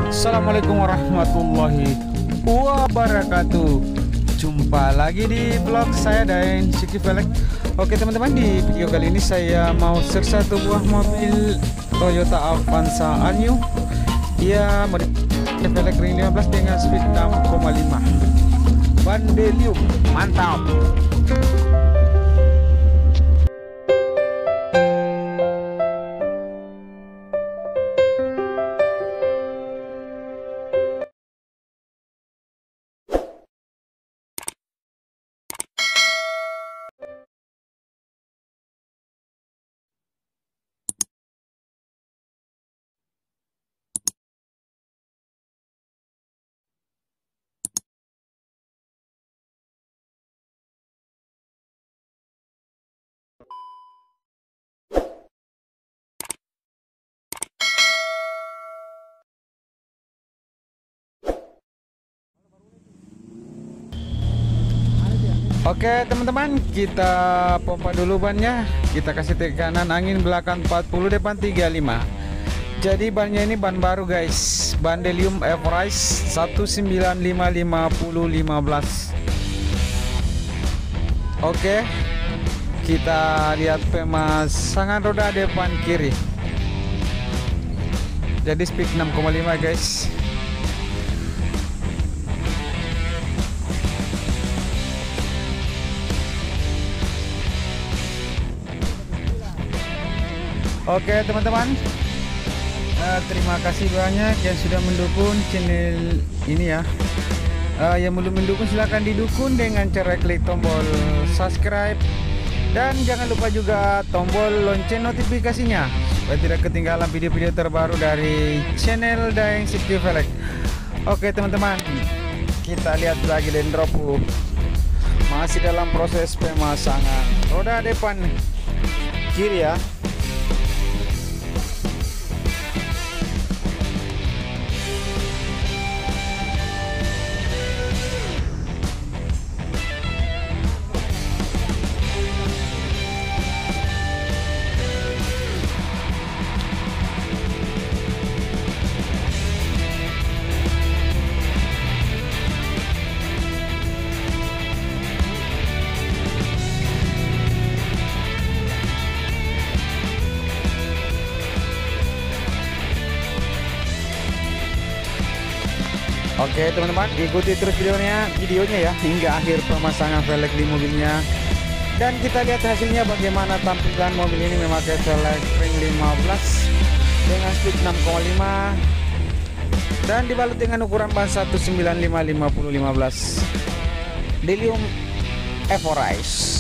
Assalamualaikum warahmatullahi wabarakatuh. Jumpa lagi di vlog saya dan Siki Velek. Oke teman-teman, di video kali ini saya mau share satu buah mobil Toyota Avanza All-New. Dia modifikasi velg ring 15 dengan speed 6,5 Bandelium. Mantap. Oke teman-teman, kita pompa dulu bannya. Kita kasih tekanan angin belakang 40, depan 35. Jadi bannya ini ban baru guys, Bandelium Everrise 1955015. Oke, kita lihat pemasangan roda depan kiri. Jadi speed 6,5 guys. Oke teman-teman, terima kasih banyak yang sudah mendukung channel ini ya. Yang belum mendukung silahkan didukung dengan cara klik tombol subscribe. Dan jangan lupa juga tombol lonceng notifikasinya supaya tidak ketinggalan video-video terbaru dari channel Daeng Siki Velek. Oke teman-teman, kita lihat lagi Dendropu masih dalam proses pemasangan roda depan kiri ya. Oke teman-teman, ikuti terus videonya ya hingga akhir pemasangan velg di mobilnya. Dan kita lihat hasilnya bagaimana tampilan mobil ini memakai velg ring 15 dengan speed 6,5 dan dibalut dengan ukuran ban 1955015 Bandelium Everrise.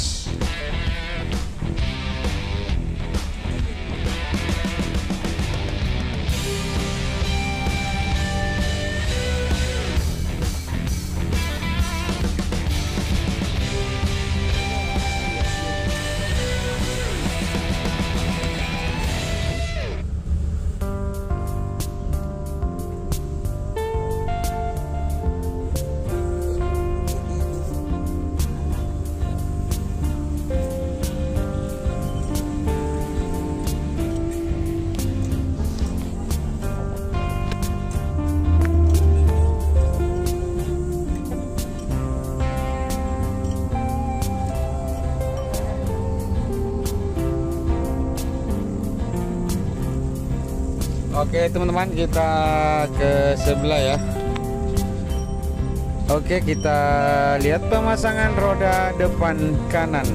Oke teman-teman, kita ke sebelah ya. Oke, kita lihat pemasangan roda depan kanan.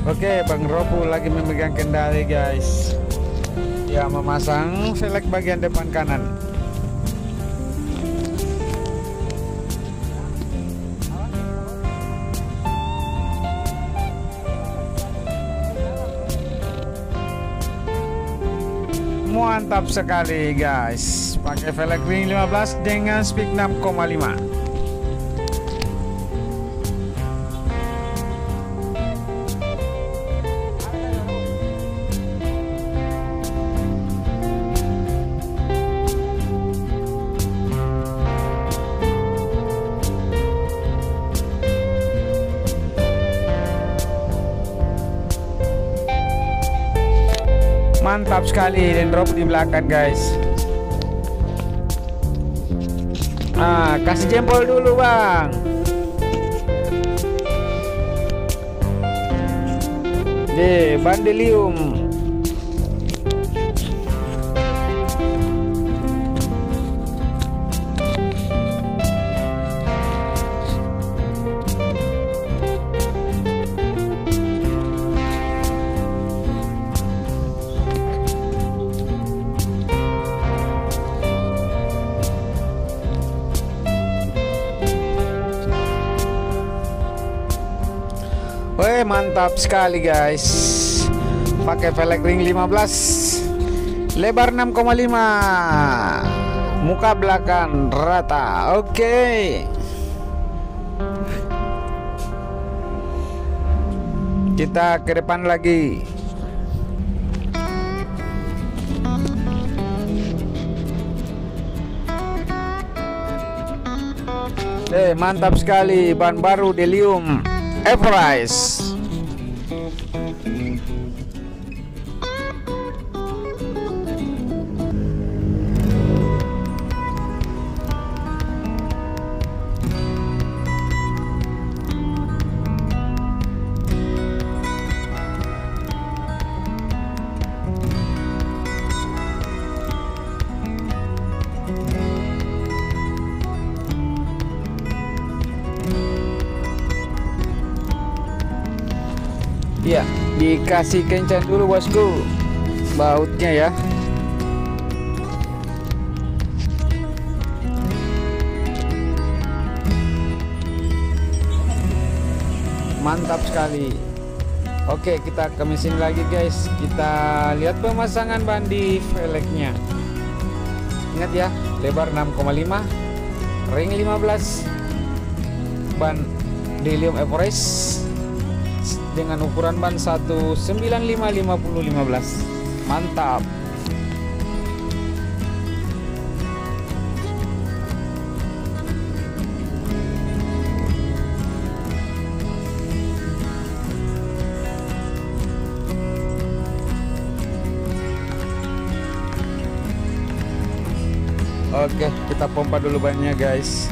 Oke, Bang Ropu lagi memegang kendali guys. Ya, memasang velg bagian depan kanan. Mantap sekali guys, pakai velg ring 15 dengan speed 6,5. Mantap sekali, dan drop di belakang guys. Kasih jempol dulu bang. Bandelium. Weh, mantap sekali guys. Pakai velg ring 15, lebar 6,5, muka belakang rata. Oke. Kita ke depan lagi. Mantap sekali, ban baru Delium Everrise. Ya, dikasih kencang dulu bosku bautnya ya. Mantap sekali. Oke, kita ke mesin lagi guys. Kita lihat pemasangan ban di velgnya. Ingat ya, lebar 6,5, ring 15, ban Delium Everest dengan ukuran ban 195/50/15. Mantap. Oke, kita pompa dulu bannya guys.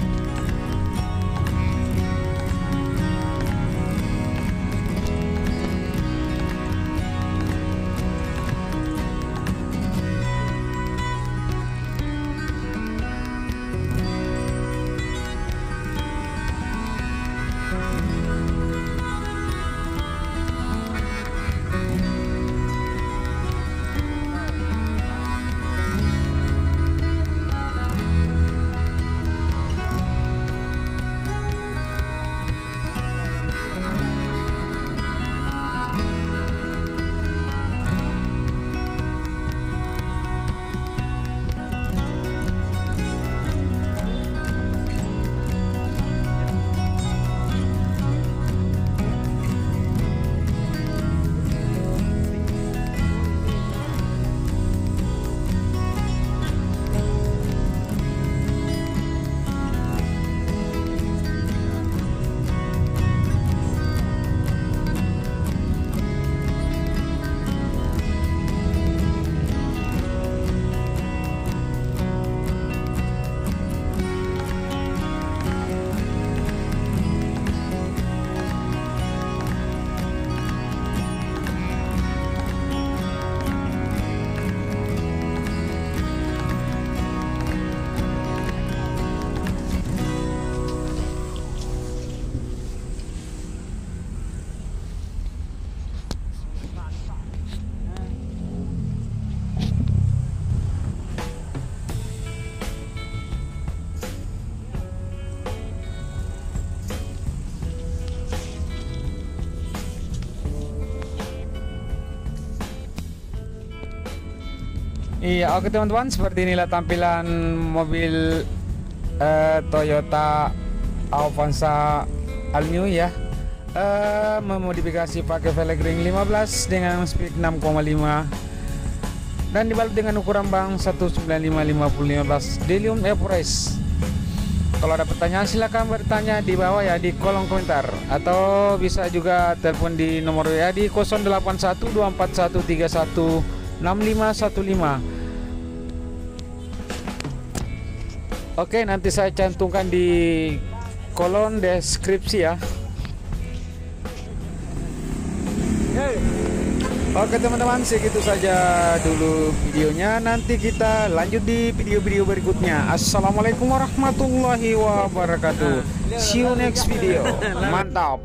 Iya, oke teman-teman, seperti inilah tampilan mobil Toyota Avanza all new ya. Memodifikasi pakai velg ring 15 dengan speed 6,5 dan dibalut dengan ukuran ban 195/50/15 Delium Everest. Kalau ada pertanyaan silahkan bertanya di bawah ya, di kolom komentar, atau bisa juga telepon di nomor WA di 081241316515. Oke, nanti saya cantumkan di kolom deskripsi ya. Oke teman-teman, segitu saja dulu videonya. Nanti kita lanjut di video-video berikutnya. Assalamualaikum warahmatullahi wabarakatuh. See you next video. Mantap.